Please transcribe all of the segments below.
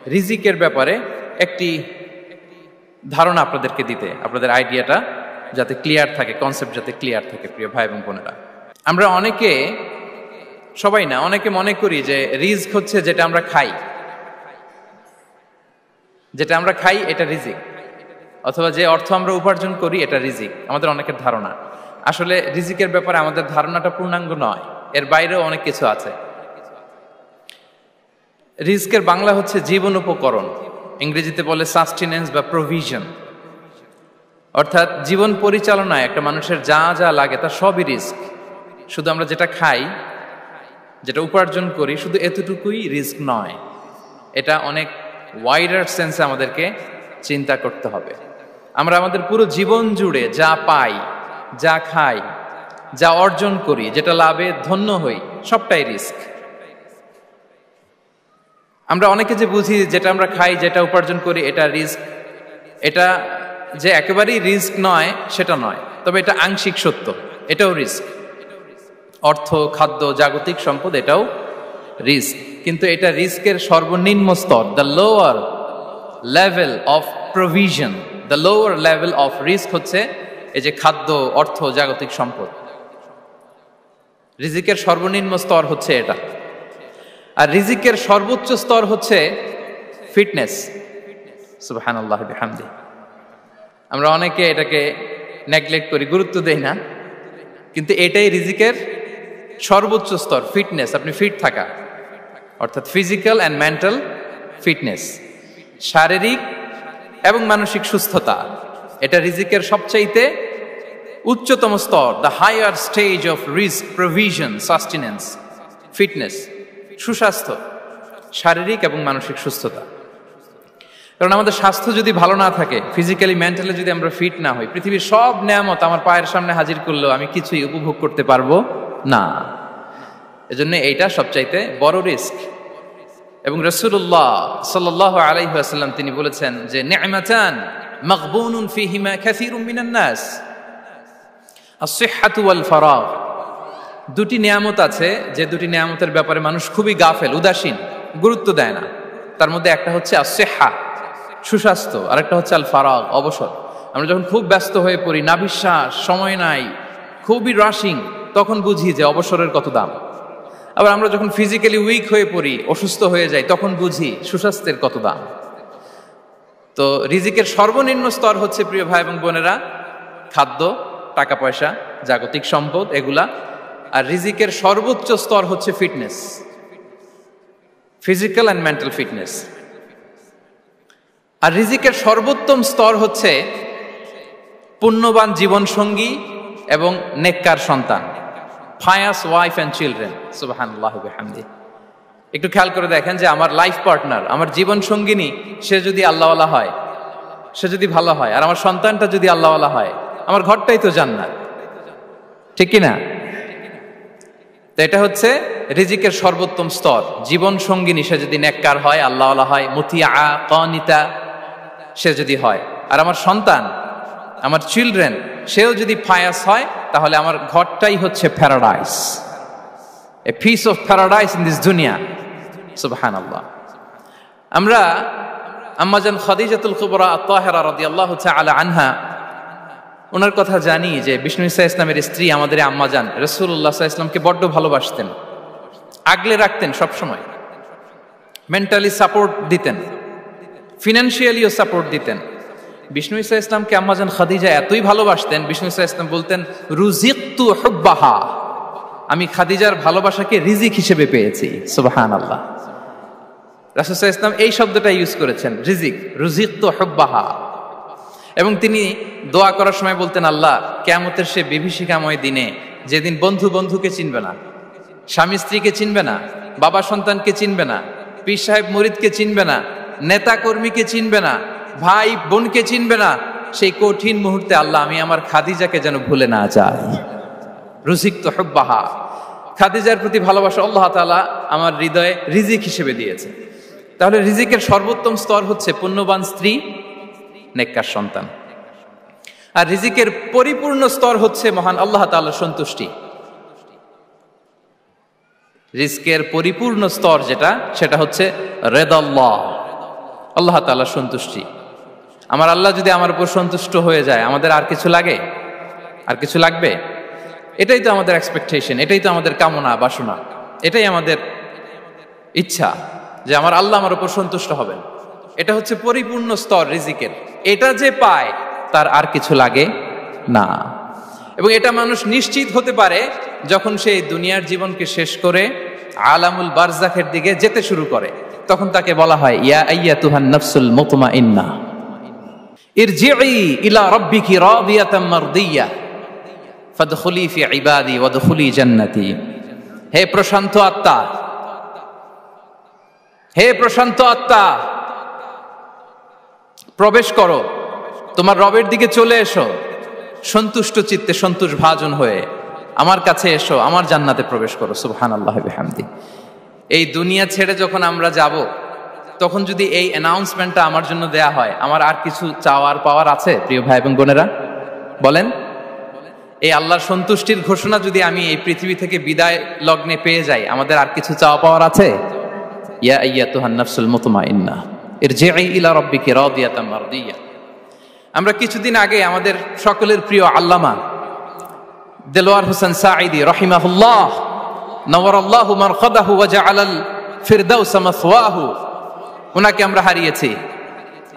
রিজিকের ব্যাপারে একটি ধারণা আপনাদেরকে দিতে, আপনাদের আইডিয়াটা যাতে ক্লিয়ার থাকে, কনসেপ্ট যাতে ক্লিয়ার থাকে। প্রিয় ভাই এবং বোনেরা, আমরা অনেকে, সবাই না, অনেকে মনে করি যে রিজক হচ্ছে যেটা আমরা খাই, যেটা আমরা খাই এটা রিজিক, অথবা যে অর্থ আমরা উপার্জন করি এটা রিজিক। আমাদের অনেকের ধারণা। আসলে রিজিকের ব্যাপারে আমাদের ধারণাটা পূর্ণাঙ্গ নয়, এর বাইরেও অনেক কিছু আছে। রিজকের বাংলা হচ্ছে জীবন উপকরণ, ইংরেজিতে বলে সাস্টেনেন্স বা প্রভিশন। অর্থাৎ জীবন পরিচালনায় একটা মানুষের যা যা লাগে তার সবই রিস্ক। শুধু আমরা যেটা খাই, যেটা উপার্জন করি, শুধু এতটুকুই রিস্ক নয়, এটা অনেক ওয়াইডার সেন্সে আমাদেরকে চিন্তা করতে হবে। আমরা আমাদের পুরো জীবন জুড়ে যা পাই, যা খাই, যা অর্জন করি, যেটা লাভে ধন্য হই, সবটাই রিস্ক। আমরা অনেকে যে বুঝি যেটা আমরা খাই, যেটা উপার্জন করি এটা রিস্ক, এটা যে একেবারেই রিস্ক নয় সেটা নয়, তবে এটা আংশিক সত্য, এটাও রিস্ক। অর্থ, খাদ্য, জাগতিক সম্পদ, এটাও রিস্ক, কিন্তু এটা রিস্কের সর্বনিম্ন স্তর, the lower level of provision, the lower level of risk হচ্ছে এই যে খাদ্য, অর্থ, জাগতিক সম্পদ। রিজিকের সর্বনিম্ন স্তর হচ্ছে এটা। আর রিজিকের সর্বোচ্চ স্তর হচ্ছে ফিটনেস। সুবহানাল্লাহ বিহামদি। আমরা অনেকে এটাকে নেগলেক্ট করি, গুরুত্ব দেই না, কিন্তু এটাই রিজিকের সর্বোচ্চ স্তর, ফিটনেস। আপনি ফিট থাকা, অর্থাৎ ফিজিক্যাল অ্যান্ড মেন্টাল ফিটনেস, শারীরিক এবং মানসিক সুস্থতা, এটা রিজিকের সবচাইতে উচ্চতম স্তর, দ্য হায়ার স্টেজ অফ রিস্ক, প্রভিশন, সাস্টেনেন্স, ফিটনেস, সুস্বাস্থ্য, শারীরিক এবং মানসিক সুস্থতা। কারণ আমাদের স্বাস্থ্য যদি ভালো না থাকে, ফিজিক্যালি মেন্টালি যদি আমরা ফিট না হই, পৃথিবীর সব নেয়ামত আমার পায়ের সামনে হাজির করলেও আমি কিছুই উপভোগ করতে পারবো না। এজন্য এইটা সবচাইতে বড় রিস্ক। এবং রাসূলুল্লাহ সাল্লাল্লাহু আলাইহি ওয়াসাল্লাম তিনি বলেছেন যে নি'মাতান মাগবুনুন ফীহিমা কাসীরুম মিনান নাস, আস-সিহহাতু ওয়াল ফারাগ। দুটি নিয়ামত আছে যে দুটি নিয়ামতের ব্যাপারে মানুষ খুবই গাফেল, উদাসীন, গুরুত্ব দেয় না। তার মধ্যে একটা হচ্ছে আস-সিহহা, সুস্বাস্থ্য, আর একটা হচ্ছে আল ফারাগ, অবসর। আমরা যখন খুব ব্যস্ত হয়ে পড়ি, নাভিশ্বাস, সময় নাই, খুবই রাশিং, তখন বুঝি যে অবসরের কত দাম। আবার আমরা যখন ফিজিক্যালি উইক হয়ে পড়ি, অসুস্থ হয়ে যাই, তখন বুঝি সুস্বাস্থ্যের কত দাম। তো রিজিকের সর্বনিম্ন স্তর হচ্ছে, প্রিয় ভাই এবং বোনেরা, খাদ্য, টাকা পয়সা, জাগতিক সম্পদ, এগুলা। আর রিজিকের সর্বোচ্চ স্তর হচ্ছে fitness, physical and mental fitness. আর রিজিকের সর্বোত্তম স্তর হচ্ছে পুণ্যবান জীবন সঙ্গী এবং নেককার সন্তান, ফায়াস ওয়াইফ অ্যান্ড চিলড্রেন। সুবহানাল্লাহ বিহামদি। একটু খেয়াল করে দেখেন যে আমার লাইফ পার্টনার, আমার জীবন সঙ্গিনী, সে যদি আল্লাহওয়ালা হয়, সে যদি ভালো হয়, আর আমার সন্তানটা যদি আল্লাহওয়ালা হয়, আমার ঘরটাই তো জান্নাত, ঠিক কিনা? তো এটা হচ্ছে রিজিকের সর্বোত্তম স্তর। জীবন সঙ্গিনী সে যদি নেককার হয়, আল্লাহওয়ালা হয়, মুতিয়া কানিতা সে যদি হয়, আর আমার সন্তান, আমার চিলড্রেন, সেও যদি ফায়াস হয়, তাহলে আমার ঘরটাই হচ্ছে paradise, a piece of paradise in this দুনিয়া। সুবহানাল্লাহ। আমরা আম্মাজান খাদিজাতুল কুবরা আত-তাহিরা রাদিয়াল্লাহু তাআলা আনহা, ওনার কথা জানি যে বিষ্ণু ঈসা ইসলামের স্ত্রী আমাদের আম্মাজান রাসূলুল্লাহ সাল্লাল্লাহু আলাইহি ওয়াসাল্লামকে বড্ড ভালোবাসতেন, আগলে রাখতেন সব সময়, মেন্টালি সাপোর্ট দিতেন, ফিনান্সিয়ালিও সাপোর্ট দিতেন। বিষ্ণু ঈসা ইসলামকে আম্মাজান খাদিজা এতই ভালোবাসতেন, বিষ্ণু ঈসা ইসলাম বলতেন রুজিকতু হুব্বাহা, আমি খাদিজার ভালোবাসাকে রিজিক হিসেবে পেয়েছি। সুবহানাল্লাহ। রাসূল সাল্লাল্লাহু আলাইহি ওয়াসাল্লাম এই শব্দটা ইউজ করেছেন, রিজিক, রুজিকতু হুব্বাহা। এবং তিনি দোয়া করার সময় বলতেন, আল্লাহ, কিয়ামতের সে বিভীষিকাময় দিনে, যেদিন বন্ধু বন্ধুকে চিনবে না, স্বামী স্ত্রীকে চিনবে না, বাবা সন্তানকে চিনবে না, পীর সাহেব মুরিদকে চিনবে না, নেতা কর্মীকে চিনবে না, ভাই বোনকে চিনবে না, সেই কঠিন মুহূর্তে আল্লাহ, আমি আমার খাদিজাকে যেন ভুলে না যাই। রুজিকতু হুব্বাহা, খাদিজার প্রতি ভালোবাসা আল্লাহ তাআলা আমার হৃদয়ে রিজিক হিসেবে দিয়েছে। তাহলে রিজিকের সর্বোত্তম স্তর হচ্ছে পুণ্যবান স্ত্রী, নেককার সন্তান। আর রিজিকের পরিপূর্ণ স্তর হচ্ছে মহান আল্লাহ তাআলার সন্তুষ্টি। রিজকের পরিপূর্ণ স্তর যেটা, সেটা হচ্ছে রিদাল্লাহ, আল্লাহ তাআলার সন্তুষ্টি। আমার আল্লাহ যদি আমার উপর সন্তুষ্ট হয়ে যায়, আমাদের আর কিছু লাগে? আর কিছু লাগবে? এটাই তো আমাদের এক্সপেকটেশন, এটাই তো আমাদের কামনা বাসনা, এটাই আমাদের ইচ্ছা যে আমার আল্লাহ আমার উপর সন্তুষ্ট হবেন। এটা হচ্ছে পরিপূর্ণ স্তর রিজিকের। এটা যে পায় তার আর কিছু লাগে না। এবং এটা মানুষ নিশ্চিত হতে পারে যখন সেই দুনিয়ার জীবনকে শেষ করে আলামুল বারজাখের দিকে যেতে শুরু করে। তখন তাকে বলা হয়, ইয়া আইয়াতুহান নাফসুল মুতমাইন্না ইরজিই ইলা রাব্বিকি রাদিয়াতাম মারদিয়া ফাদখুলি ফি ইবাদি ওয়াদখুলি জান্নাতি। হে প্রশান্ত আত্মা, হে প্রশান্ত আত্মা, প্রবেশ করো, তোমার রবের দিকে চলে এসো, সন্তুষ্ট চিত্তে সন্তোষ ভাজন হয়ে আমার কাছে এসো, আমার জান্নাতে প্রবেশ করো। সুবহানাল্লাহ বিহামদি। এই দুনিয়া ছেড়ে যখন আমরা যাব, তখন যদি এই অ্যানাউন্সমেন্টটা আমার জন্য দেয়া হয়, আমার আর কিছু চাওয়ার পাওয়ার আছে? প্রিয় ভাই এবং বোনেরা বলেন, এই আল্লাহর সন্তুষ্টির ঘোষণা যদি আমি এই পৃথিবী থেকে বিদায় লগ্নে পেয়ে যাই, আমাদের আর কিছু চাওয়া পাওয়ার আছে? ইয়া আইয়াতুহান নাফসুল মুতমাইন্না ইরজিই ইলা রাব্বিকি রাদিয়াতাম মারদিয়া। আমরা কিছুদিন আগে আমাদের সকলের প্রিয় আল্লামা দেলোয়ার হোসেন সাঈদী রাহিমাহুল্লাহ নওয়ারাল্লাহু মারকাদাহু ওয়া জাআলাল ফিরদাউস মাসওয়াহু, ওনাকে আমরা হারিয়েছি।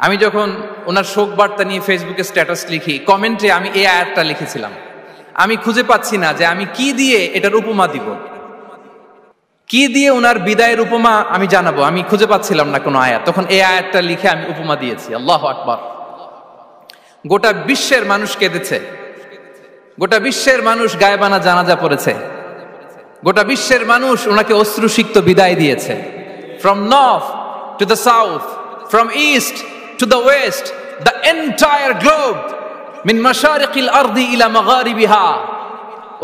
আমি যখন ওনার শোক বার্তা নিয়ে ফেসবুকে স্ট্যাটাস লিখি, কমেন্টে আমি এই আয়াতটা লিখেছিলাম। আমি খুঁজে পাচ্ছি না যে আমি কি দিয়ে এটার উপমা দিব, কি দিয়ে ওনার বিদায়ের উপমা আমি জানাবো। আমি খুঁজে পাচ্ছিলাম না কোনো আয়াত। তখন এই আয়াতটা লিখে আমি উপমা দিয়েছি। আল্লাহু আকবার। গোটা বিশ্বের মানুষ কেঁদেছে, গোটা বিশ্বের মানুষ গায়েবানা জানাজা পড়েছে, গোটা বিশ্বের মানুষ ওনাকে অশ্রুসিক্ত বিদায় দিয়েছে। From north to the south, from east to the west, the entire globe, মিন মাশারিকিল আরদি ইলা মাগারিবিহা,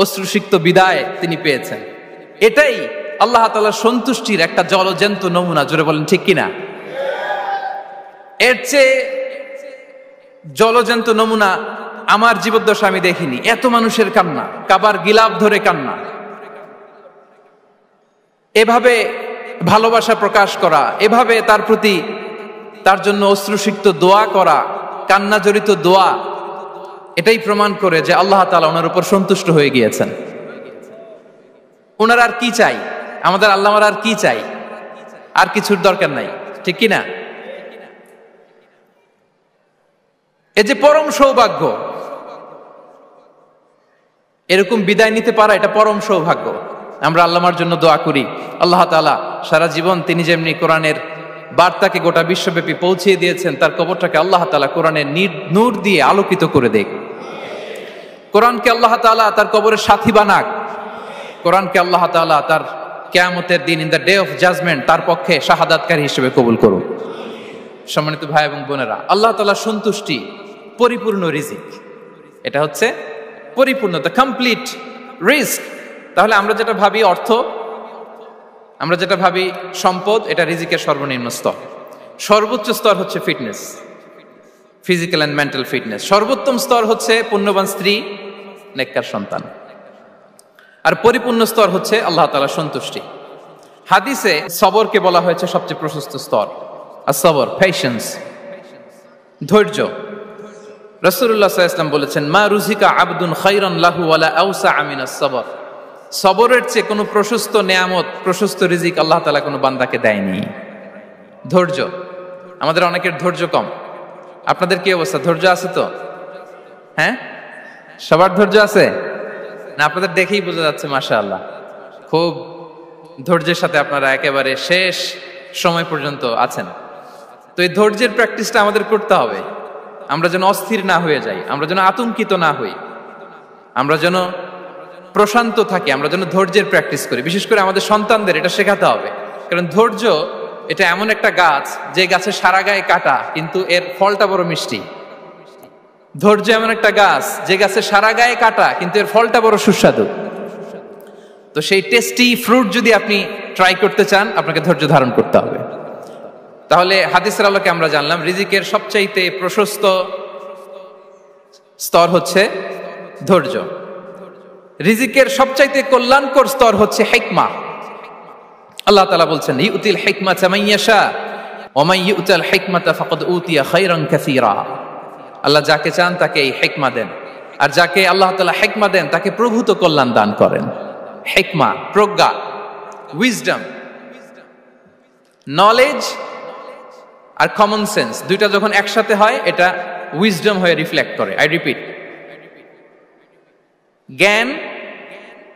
অশ্রুসিক্ত বিদায় তিনি পেয়েছেন। এটাই আল্লাহ তাআলার সন্তুষ্টির একটা জলজ্যান্ত নমুনা। জোরে বলেন ঠিক কিনা? এর চেয়ে জলজ্যান্ত নমুনা আমার জীবদ্দশা আমি দেখিনি। এত মানুষের কান্না, কাবার গিলাফ ধরে কান্না, এভাবে ভালোবাসা প্রকাশ করা, এভাবে তার প্রতি তার জন্য অশ্রুসিক্ত দোয়া করা, কান্না জড়িত দোয়া, এটাই প্রমাণ করে যে আল্লাহ তাআলা ওনার উপর সন্তুষ্ট হয়ে গিয়েছেন। ওনার আর কি চাই? আমাদের আল্লাহর আর কি চাই? আর কিছুর দরকার নাই, ঠিক কিনা? এ যে পরম সৌভাগ্য, এরকম বিদায় নিতে পারা এটা পরম সৌভাগ্য। আমরা আল্লাহর জন্য দোয়া করি, আল্লাহ তাআলা সারা জীবন তিনি যেমনি কোরআনের বার্তাকে গোটা বিশ্বব্যাপী পৌঁছিয়ে দিয়েছেন, তার কবরটাকে আল্লাহ তাআলা কোরআনের নূর দিয়ে আলোকিত করে দেখ। কোরআনকে আল্লাহ তাআলা তার কবরের সাথী বানাক। কোরআনকে আল্লাহ তাআলা তার কিয়ামতের দিন, in the day of judgement, তার পক্ষে শাহাদাতকারী হিসেবে কবুল করুন। সম্মানিত ভাই এবং বোনেরা, আল্লাহ তাআলার সন্তুষ্টি পরিপূর্ণ রিজিক। এটা হচ্ছে পরিপূর্ণ, দ্য কমপ্লিট রিস্ক। তাহলে আমরা যেটা ভাবি অর্থ, আমরা যেটা ভাবি সম্পদ, এটা রিজিকের সর্বনিম্ন স্তর। সর্বোচ্চ স্তর হচ্ছে fitness, physical and mental fitness. সর্বোত্তম স্তর হচ্ছে পুণ্যবান স্ত্রী, নেককার সন্তান। আর পরিপূর্ণ স্তর হচ্ছে আল্লাহ তাআলার সন্তুষ্টি। হাদিসে সবরকে বলা হয়েছে সবচেয়ে প্রশস্ত স্তর। as-sabr, patience, ধৈর্য। রাসূলুল্লাহ সাল্লাল্লাহু আলাইহি ওয়াসাল্লাম বলেছেন, মা রুজিকা আবদুন খায়রান লাহু ওয়ালা আওসা মিনাস sabr। সবরের চেয়ে কোনো প্রশস্ত নেয়ামত, প্রশস্ত রিজিক আল্লাহ তাআলা কোনো বান্দাকে দেয়নি। ধৈর্য। আমাদের অনেকের ধৈর্য কম। আপনাদের কি অবস্থা? ধৈর্য আছে তো? হ্যাঁ, সবার ধৈর্য আছে না? আপনাদের দেখেই বোঝা যাচ্ছে মাশাআল্লাহ, খুব ধৈর্যের সাথে আপনারা একেবারে শেষ সময় পর্যন্ত আছেন। তো এই ধৈর্যের প্র্যাকটিসটা আমাদের করতে হবে। আমরা যেন অস্থির না হয়ে যাই, আমরা যেন আতঙ্কিত না হই, আমরা যেন প্রশান্ত থাকি, আমরা যেন ধৈর্যের প্র্যাকটিস করি। বিশেষ করে আমাদের সন্তানদের এটা শেখাতে হবে। কারণ ধৈর্য এটা এমন একটা গাছ, যে গাছে সারা গায়ে কাটা কিন্তু এর ফলটা বড় মিষ্টি। ধৈর্য এমন একটা গাছ, যে গাছে সারা গায়ে কাটা কিন্তু এর ফলটা বড় সুস্বাদু। তো সেই টেস্টি ফ্রুট যদি আপনি ট্রাই করতে চান, আপনাকে ধৈর্য ধারণ করতে হবে। তাহলে হাদিসের আলোকে আমরা জানলাম রিজিকের সবচাইতে প্রশস্ত স্তর হচ্ছে ধৈর্য। রিজিকের সবচাইতে কল্যাণকর স্তর হচ্ছে হিকমা। আল্লাহ তাআলা বলছেন, ইউতিল হিকমাতা মান ইয়াশা ওয়ামান ইউতাল হিকমাতা ফাকাদ উতিয়া খায়রান কাসীরা। আল্লাহ যাকে চান তাকে এই হিকমা দেন, আর যাকে আল্লাহ তাআলা হিকমা দেন তাকে প্রভূত কল্যাণ দান করেন। হিকমা, প্রজ্ঞা, উইজডম, নলেজ আর কমন সেন্স দুইটা যখন একসাথে হয় এটা উইজডম হয়ে রিফ্লেক্ট করে। আই রিপিট, জ্ঞান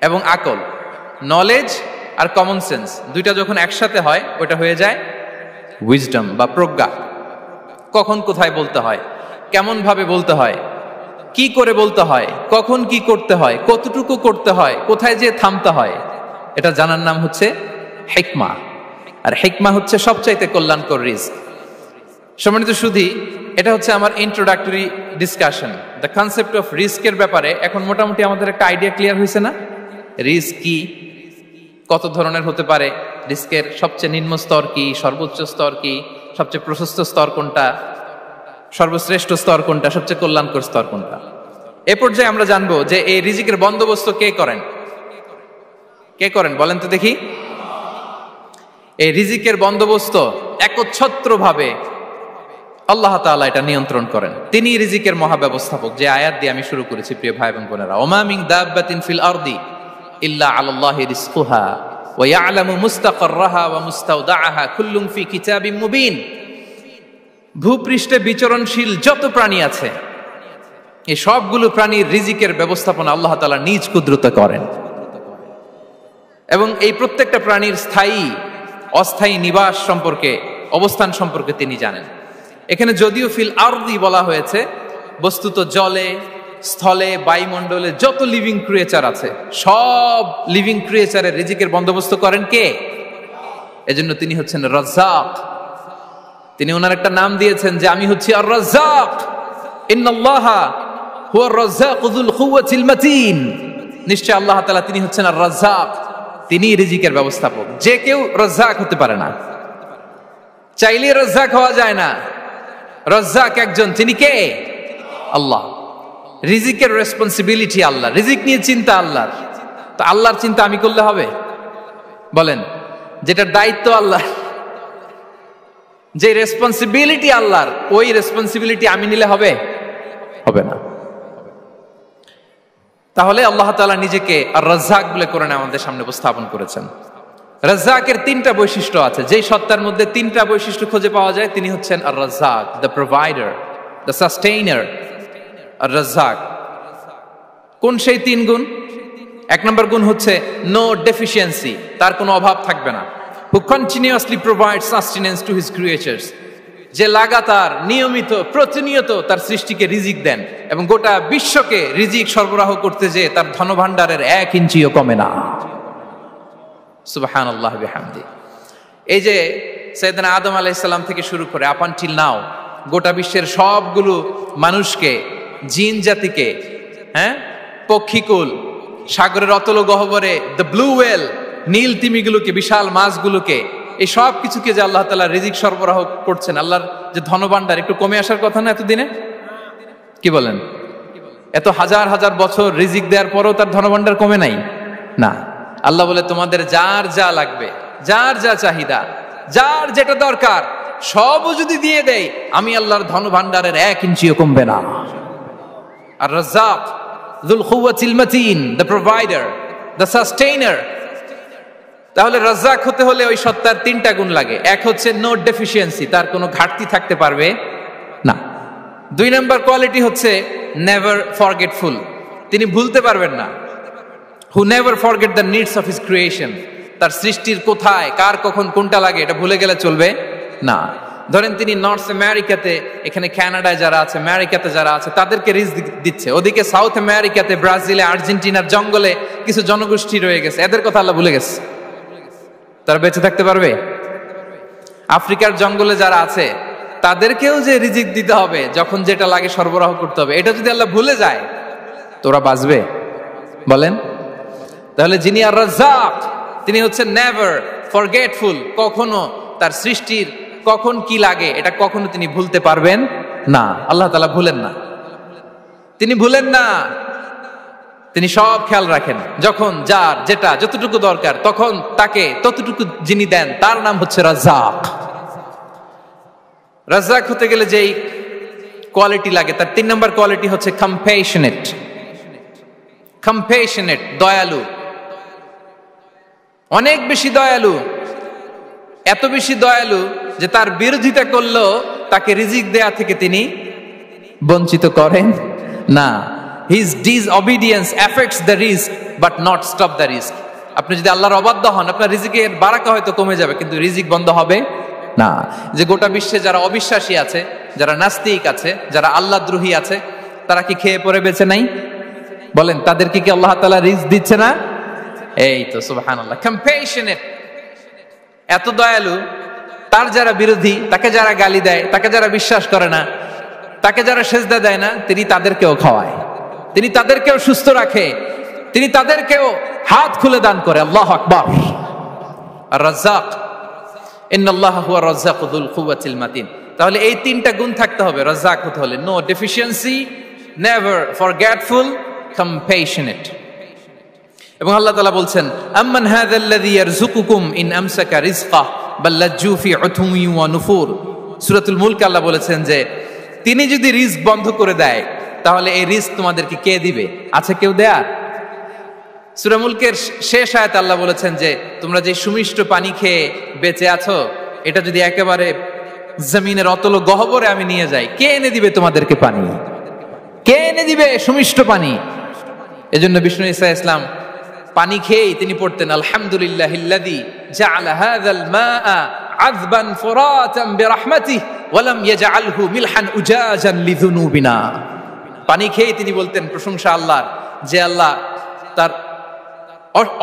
এবং আকল, নলেজ আর কমন সেন্স দুইটা যখন একসাথে হয় ওটা হয়ে যায় উইজডম বা প্রজ্ঞা। কখন কোথায় বলতে হয়, কেমন ভাবে বলতে হয়, কি করে বলতে হয়, কখন কি করতে হয়, কতটুকু করতে হয়, কোথায় যে থামতে হয়, এটা জানার নাম হচ্ছে হিকমা। আর হিকমা হচ্ছে সবচাইতে কল্যাণকর রিস্ক। সম্মানিত সুধী, এটা হচ্ছে আমার introductory discussion. The concept of রিস্কের ব্যাপারে এখন মোটামুটি আমাদের একটা আইডিয়া ক্লিয়ার হয়েছে না? রিস্ক কি, কত ধরনের হতে পারে, রিস্কের সবচেয়ে নিম্ন স্তর কি, সর্বোচ্চ স্তর কি, সবচেয়ে প্রশস্ত স্তর কোনটা, সর্বশ্রেষ্ঠ স্তর কোনটা, সবচেয়ে কল্যাণকর স্তর কোনটা। এ পর্যায়ে আমরা জানবো যে এই রিজিকের বন্দোবস্ত কে করেন। কে করেন বলেন তো দেখি? এই রিজিকের বন্দোবস্ত একচ্ছত্রভাবে আল্লাহ তাআলা এটা নিয়ন্ত্রণ করেন। তিনি রিজিকের মহাব্যবস্থাপক। যে আয়াত দিয়ে আমি শুরু করেছি প্রিয় ভাই এবং বোনেরা, ওমা মিন দাব্বাতিন ফিল আরদি ইল্লা আলাল্লাহি রিজকুহা ওয়া ইয়ালামু মুস্তাকাররাহা ওয়া মুস্তাওদাআহা কুল্লুম ফি কিতাবিম মুবিন। ভূপৃষ্ঠে বিচরণশীল যত প্রাণী আছে এই সবগুলো প্রাণীর রিজিকের ব্যবস্থাপনা আল্লাহ তাআলা নিজ কুদরতে করেন, এবং এই প্রত্যেকটা প্রাণীর স্থায়ী অস্থায়ী নিবাস সম্পর্কে, অবস্থান সম্পর্কে তিনি জানেন। এখানে যদিও ফিল আরদি বলা হয়েছে, বস্তুত জলে, স্থলে, বায়ুমণ্ডলে যত লিভিং ক্রিয়েচার আছে সব লিভিং ক্রিয়েচারের রিজিকের বন্দোবস্ত করেন কে? এজন্য তিনি হচ্ছেন রাজ্জাক। তিনি ওনার একটা নাম দিয়েছেন যে আমি হচ্ছি আর রাজ্জাক, ইন্নাল্লাহা হুয়ার রাজ্জাকু যুল কুওয়াতিল মাতিন। নিশ্চয় আল্লাহ তাআলা তিনি হচ্ছেন আর রাজ্জাক, তিনি রিজিকের ব্যবস্থাপক। যে কেউ রাজ্জাক হতে পারে না, চাইলে রাজ্জাক হওয়া যায় না। রাজ্জাক একজন, তিনি কে? আল্লাহ। রিজিকের রেসপন্সিবিলিটি আল্লাহ, রিজিক নিয়ে চিন্তা আল্লাহর। তো আল্লাহর চিন্তা আমি করলে হবে? বলেন, যেটা দায়িত্ব আল্লাহ, যে রেসপন্সিবিলিটি আল্লাহর, ওই রেসপন্সিবিলিটি আমি নিলে হবে? হবে না। তাহলে আল্লাহ তাআলা নিজেকে আর রাজ্জাক বলে কোরআনে আমাদের সামনে উপস্থাপন করেছেন। রাজ্জাকের তিনটা বৈশিষ্ট্য আছে। যেই সত্তার মধ্যে তিনটা বৈশিষ্ট্য খুঁজে পাওয়া যায় তিনি হচ্ছেন আর রাজ্জাক, দ্য প্রোভাইডার, দ্য সাস্টেইনার। আর রাজ্জাক কোন সেই তিন গুণ? এক নম্বর গুণ হচ্ছে নো ডেফিসিয়েন্সি, তার কোনো অভাব থাকবে না। হু continuously provide sustenance to his creatures, যে লাগাতার, নিয়মিত, প্রতিনিয়ত তার সৃষ্টিকে রিজিক দেন এবং গোটা বিশ্বকে রিজিক সরবরাহ করতে যে তার ধনভাণ্ডারের 1 ইঞ্চিও কমে না। সুবহানাল্লাহ বিহামদি। এই যে সাইয়েদনা আদম আলাইহিস সালাম থেকে শুরু করে আপ আনটিল নাও গোটা বিশ্বের সবগুলো মানুষকে, জিন জাতিকে, পক্ষীকুল, সাগরের অতল গহ্বরে দ্য ব্লু ওয়েল, নীল তিমিগুলোকে, বিশাল মাছগুলোকে, এই সব কিছুকে যে আল্লাহ তাআলা রিজিক সরবরাহ করছেন, আল্লাহর যে ধনভাণ্ডার একটু কমে আসার কথা না এতদিনে? কি বলেন? এত হাজার হাজার বছর রিজিক দেওয়ার পরও তার ধনভাণ্ডার কমে নাই? না। আল্লাহ বলে তোমাদের যার যা লাগবে, যার যা চাহিদা, যার যেটা দরকার সবও যদি দিয়ে দেয়, আমি আল্লাহর ধনভাণ্ডারের 1 ইঞ্চিও কমবে না। আর Razzak যুল কুওয়াতিল মাতিন, the provider, the sustainer. তাহলে রাজ্জাক হতে হলে ওই সত্তার তিনটা গুণ লাগে। এক হচ্ছে নো ডেফিসিয়েন্সি, তার কোনো ঘাটতি থাকতে পারবে না। 2 নম্বর কোয়ালিটি হচ্ছে নেভার ফরগেটফুল, তিনি ভুলতে পারবেন না। Who never forget the needs of his creation, তার সৃষ্টির কোথায়, কার, কখন, কোনটা লাগে এটা ভুলে গেলে চলবে না। ধরেন তিনি নর্থ আমেরিকাতে, এখানে কানাডায় যারা আছে, আমেরিকাতে যারা আছে তাদেরকে রিজিক দিচ্ছে। ওদিকে সাউথ আমেরিকাতে, ব্রাজিলে, আর্জেন্টিনার জঙ্গলে কিছু জনগোষ্ঠী রয়ে গেছে, এদের কথা আল্লাহ ভুলে গেছে। তারা বেঁচে থাকতে পারবে? আফ্রিকার জঙ্গলে যারা আছে তাদেরকেও যে রিজিক দিতে হবে, যখন যেটা লাগে সরবরাহ করতে হবে, এটা যদি আল্লাহ ভুলে যায় তোরা বাঁচবে? বলেন। তাহলে যিনি আর রাজ্জাক তিনি হচ্ছেন নেভার ফরগেটফুল, কখনো তার সৃষ্টির কখন কি লাগে এটা কখনো তিনি ভুলতে পারবেন না। আল্লাহ তাআলা ভুলেন না, তিনি ভুলেন না, তিনি সব খেয়াল রাখেন। যখন যার যেটা যতটুকু দরকার তখন তাকে ততটুকু যিনি দেন তার নাম হচ্ছে রাজ্জাক। রাজ্জাক হতে গেলে যেই কোয়ালিটি লাগে তার 3 নম্বর কোয়ালিটি হচ্ছে কম্প্যাশনেট। কম্প্যাশনেট, দয়ালু, অনেক বেশি দয়ালু, এত বেশি দয়ালু যে তার বিরোধিতা করলেও তাকে রিজিক দেয়া থেকে তিনি বঞ্চিত করেন না। His disobedience effects the risk but not stop the risk. আপনি যদি আল্লাহর অবাধ্য হন, আপনার রিজিকের বারাকা হয়তো কমে যাবে, কিন্তু রিজিক বন্ধ হবে না। যে গোটা বিশ্বে যারা অবিশ্বাসী আছে, যারা নাস্তিক আছে, যারা আল্লাহদ্রোহী আছে, তারা কি খেয়ে পরে বেঁচে নাই? বলেন, তাদেরকে কি আল্লাহ তাআলা রিস্ক দিচ্ছে না? এই তো সুবহানাল্লাহ। কম্প্যাশনেট, এত দয়ালু, তার যারা বিরোধী, তাকে যারা গালি দেয়, তাকে যারা বিশ্বাস করে না, তাকে যারা সেজদা দেয় না, তিনি তাদেরকেও খাওয়ায়, তিনি তাদেরকেও সুস্থ রাখে, তিনি তাদেরকেও হাত খুলে দান করে। আল্লাহু আকবার। আর রাজ্জাক, ইন্নাল্লাহা হুয়া রাজ্জাকু যুল কুওয়াতিল মাতিন। তাহলে এই 3টা গুণ থাকতে হবে রাজ্জাক হতে হলে। No deficiency, never forgetful, compassionate. এবং আল্লাহ তাআলা বলছেন, আম্মান হাযাল্লাযী ইয়ারযুকুকুম ইন আমসাকা রিজকাহ বাল লাজ্জু ফি উতুমি ওয়া নুফুর। সূরাতুল মুলক আল্লাহ বলেছেন যে তিনি যদি রিজক বন্ধ করে দেয়, তাহলে এই রিজক তোমাদেরকে কে দিবে? আছে কেউ দেয়ার? সূরা মুলকের শেষ আয়াতে আল্লাহ বলেছেন যে তোমরা যে সুমিষ্ট পানি খেয়ে বেঁচে আছো, এটা যদি একেবারে জমিনের অতল গহ্বরে আমি নিয়ে যাই, কে এনে দিবে তোমাদেরকে পানি? কে এনে দিবে সুমিষ্ট পানি? এজন্য বিষ্ণু ঈসা ইসলাম পানি খেয়েই তিনি পড়তেন, আলহামদুলিল্লাহিল্লাযী জাআলা হাযাল মাআ আযবান ফুরাতান বিরাহমাতিহি ওয়া লাম ইয়াজআলহু মিলহান উজাজান লিযুনুবিনা। পানি খেয়েই তিনি বলতেন প্রশংসা আল্লাহর, যে আল্লাহ তার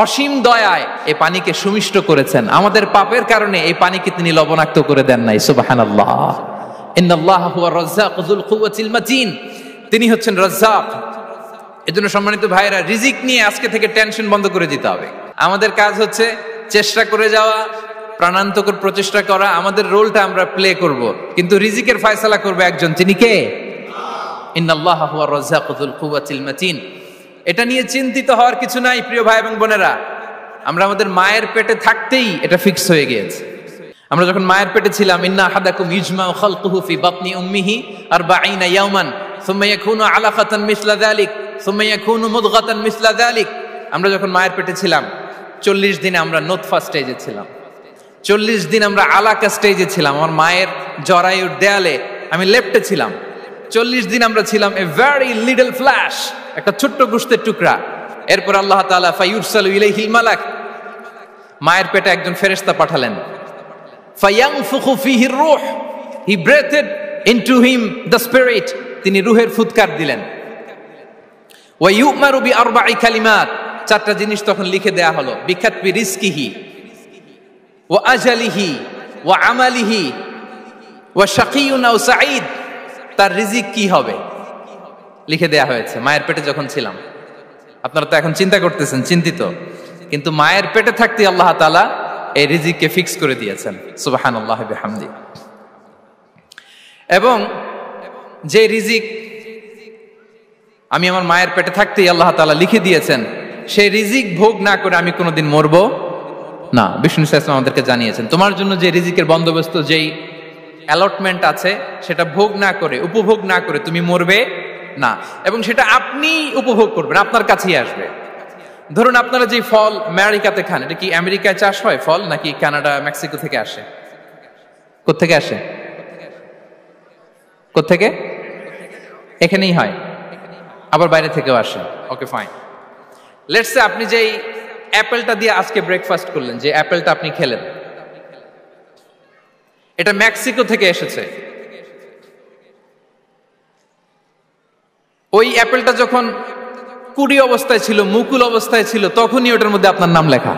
অসীম দয়ায় এই পানিকে সুমিষ্ট করেছেন, আমাদের পাপের কারণে এই পানিকে তিনি লবণাক্ত করে দেন নাই। সুবহানাল্লাহ। ইন্নাল্লাহা হুয়া রাজ্জাকু যুল কুওয়াতিল মাতিন। তিনি হচ্ছেন রাজ্জাক। এজন্য সম্মানিত ভাইরা, রিজিক নিয়ে আজকে থেকে টেনশন বন্ধ করে দিতে হবে। আমাদের কাজ হচ্ছে চেষ্টা করে যাওয়া, প্রাণান্তকর প্রচেষ্টা করা, আমাদের রোলটা আমরা প্লে করব, কিন্তু রিজিকের ফয়সালা করবে একজন, তিনি কে? ইন্নাল্লাহা হুয়া রাজ্জাকু যুল কুওয়াতিল মাতিন। এটা নিয়ে চিন্তিত হওয়ার কিছু নাই প্রিয় ভাই এবং বোনেরা। আমরা আমাদের মায়ের পেটে থাকতেই এটা ফিক্স হয়ে গিয়েছে। আমরা যখন মায়ের পেটে ছিলাম, ইন্না আহাদাকুম ইজমাউ খালকুহু ফি বাতনি উম্মিহি 40 ইয়াওমান সুম্মা ইয়াকুনু আলাকাতান মিসলা যালিক সুম্মা ইয়াকুনু মুদগাতান মিসলা যালিক। আমরা যখন মায়ের পেটে ছিলাম 40 দিনে আমরা নুতফা স্টেজে ছিলাম, 40 দিন আমরা আলাকা স্টেজে ছিলাম। আমার মায়ের জরায়ুর দেয়ালে আমি লেপ্টে ছিলাম। 40 দিন আমরা ছিলাম এ ভেরি লিটল ফ্ল্যাশ, একটা ছোট্ট গোশতের টুকরা। এরপর আল্লাহ তাআলা ফায়ুরসালু ইলাইহিল মালাক, মায়ের পেটে একজন ফেরেশতা পাঠালেন। ফায়ানফুখু ফিহির রূহ, he breathed into him the spirit, তিনি রূহের ফুৎকার দিলেন। ওয়া ইউমারু বিআরবা'i কালিমাত, 4টা জিনিস তখন লিখে দেয়া হলো। বিকাতবি রিজকিহি ওয়া আজালিহি ওয়া আমালিহি ওয়া শাকিয়ুন আও সাঈদ, তার রিজিক কি হবে লিখে দেয়া হয়েছে মায়ের পেটে যখন ছিলাম। আপনারা তো এখন চিন্তা করতেছেন, চিন্তিত, কিন্তু মায়ের পেটে থাকতে আল্লাহ তাআলা এই রিজিককে ফিক্স করে দিয়েছেন। সুবহানাল্লাহি ওয়া বিহামদিহি। এবং যে রিজিক আমি আমার মায়ের পেটে থাকতেই আল্লাহ তাআলা লিখে দিয়েছেন, সেই রিজিক ভোগ না করে আমি কোনোদিন মরবো না। বিষ্ণু ইসলাম আমাদেরকে জানিয়েছেন, তোমার জন্য যে রিজিকের বন্দোবস্ত, যেই অ্যালটমেন্ট আছে, সেটা ভোগ না করে, উপভোগ না করে তুমি মরবে না। এবং সেটা আপনি উপভোগ করবেন, আপনার কাছেই আসবে। ধরুন আপনারা যে ফল আমেরিকাতে খান, এটা কি আমেরিকায় চাষ হয় ফল, নাকি কানাডা মেক্সিকো থেকে আসে? কোত্থেকে আসে? কোত্থেকে? এখানেই হয়, আবার বাইরে থেকেও আসে। Okay fine. লেটস সে আপনি যেই অ্যাপেলটা দিয়ে আজকে ব্রেকফাস্ট করলেন, যে অ্যাপেলটা আপনি খেলেন, এটা মেক্সিকো থেকে এসেছে। ওই অ্যাপেলটা যখন কুড়ি অবস্থায় ছিল, মুকুল অবস্থায় ছিল, তখনই ওটার মধ্যে আপনার নাম লেখা।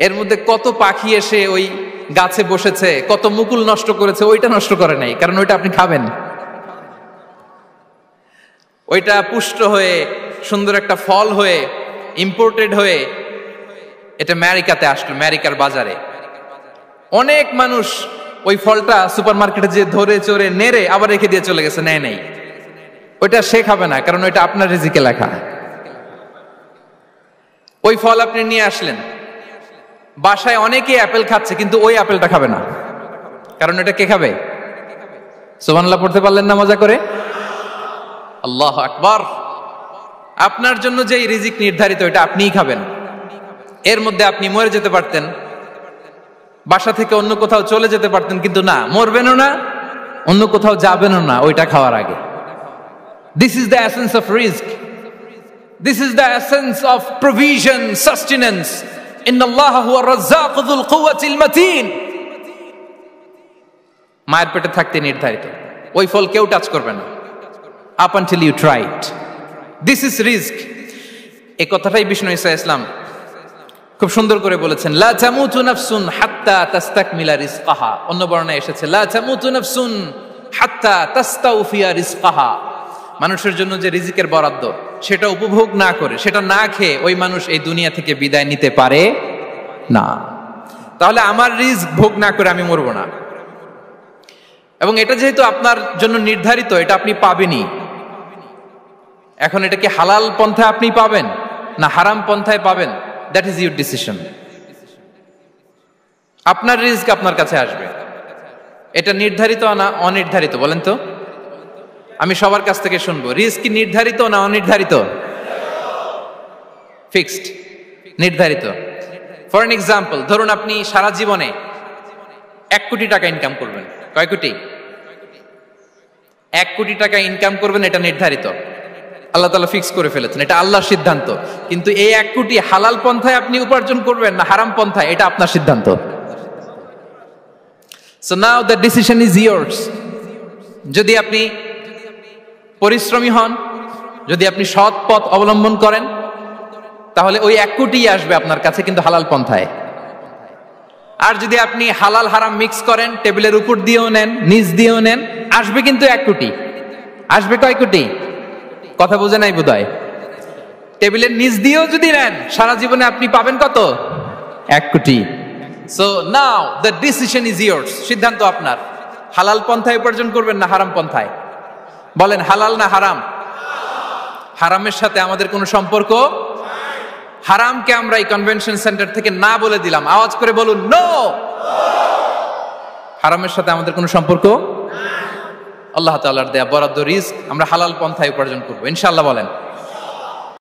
এর মধ্যে কত পাখি এসে ওই গাছে বসেছে, কত মুকুল নষ্ট করেছে, ওইটা নষ্ট করে নাই, কারণ ওইটা আপনি খাবেন। ওইটা পুষ্ট হয়ে সুন্দর একটা ফল হয়ে ইম্পোর্টেড হয়ে এটা আমেরিকাতে আসলো, আমেরিকার বাজারে। অনেক মানুষ ওই ফলটা সুপার মার্কেটে যে ধরে চড়ে নেড়ে আবার রেখে দিয়ে চলে গেছে, নেয় নাই। ওইটা সে খাবে না, কারণ ওইটা আপনার রিজিকে লেখা। ওই ফল আপনি নিয়ে আসলেন, বাসায় অনেকে অ্যাপেল খাচ্ছে কিন্তু ওই অ্যাপেলটা খাবে না, কারণ এটা কে খাবে? সুবহানাল্লাহ পড়তে পারলেন না মজা করে? আল্লাহু আকবার। আপনার জন্য যে রিজিক নির্ধারিত এটা আপনিই খাবেন। এর মধ্যে আপনি মরে যেতে পারতেন, বাসা থেকে অন্য কোথাও চলে যেতে পারতেন, কিন্তু না, মরবেনও না, অন্য কোথাও যাবেনও না ওইটা খাওয়ার আগে। This is the essence of risk, this is the essence of provision, sustenance. ইন্নাল্লাহা হুয়া রাজ্জাকু যুল কুওয়াতিল মাতিন। মায়ের পেটে থাকতে নির্ধারিত, ওই ফল কেউ টাচ করবে না up until you try it. This is risk. এই কথাটাই বিষ্ণু ঈসা ইসলাম খুব সুন্দর করে বলেছেন, লা তামুতু নাফসুন হাত্তা তাস্তাকমিলা রিজকাহা। অন্য বর্ণনায় এসেছে লা তামুতু নাফসুন হাত্তা তাস্তাউফিয়া রিজকাহা। মানুষের জন্য যে রিজিকের বরাদ্দ সেটা উপভোগ না করে, সেটা না খেয়ে ওই মানুষ এই দুনিয়া থেকে বিদায় নিতে পারে না। তাহলে আমার রিস্ক ভোগ না করে আমি মরবো না, এবং এটা যেহেতু আপনার জন্য নির্ধারিত, এটা আপনি পাবেনই। এখন এটা কি হালাল পন্থায় আপনি পাবেন না হারাম পন্থায় পাবেন, দ্যাট ইজ ইউর ডিসিশন। আপনার রিস্ক আপনার কাছে আসবে, এটা নির্ধারিত না অনির্ধারিত? বলেন তো, আমি সবার কাছ থেকে শুনবো, রিস্ক কি নির্ধারিত না অনির্ধারিত? ফিক্সড, নির্ধারিত। ফর এন এক্সাম্পল, ধরুন আপনি সারা জীবনে 1 কোটি টাকা ইনকাম করবেন। কয় কোটি? 1 কোটি টাকা ইনকাম করবেন, এটা নির্ধারিত, আল্লাহ তাআলা ফিক্স করে ফেলেছেন, এটা আল্লাহর সিদ্ধান্ত। কিন্তু এই 1 কোটি হালাল পন্থায় আপনি উপার্জন করবেন না হারাম পন্থায়, এটা আপনার সিদ্ধান্ত। So now the decision is years. যদি আপনি পরিশ্রমী হন, যদি আপনি সৎ পথ অবলম্বন করেন, তাহলে ওই 1 কোটি আসবে আপনার কাছে, কিন্তু হালাল পন্থায়। আর যদি আপনি হালাল হারাম মিক্স করেন, টেবিলের উপর দিয়েও নেন, নিচ দিয়েও নেন, আসবে কিন্তু 1 কোটি। আসবে কয় কোটি? কথা বুঝে নাই বোধহয়। টেবিলের নিচ দিয়েও যদি নেন, সারা জীবনে আপনি পাবেন কত? 1 কোটি। So now the decision is years. সিদ্ধান্ত আপনার, হালাল পন্থায় উপার্জন করবেন না হারাম পন্থায়? বলেন, হালাল না হারাম? হারামের সাথে আমাদের কোনো সম্পর্ক? হারামকে আমরা এই কনভেনশন সেন্টার থেকে না বলে দিলাম, আওয়াজ করে বলুন নো। হারামের সাথে আমাদের কোনো সম্পর্ক? আল্লাহ তাআলার দেয়া বরাদ্দ রিস্ক আমরা হালাল পন্থায় উপার্জন করবো ইনশাআল্লাহ। বলেন।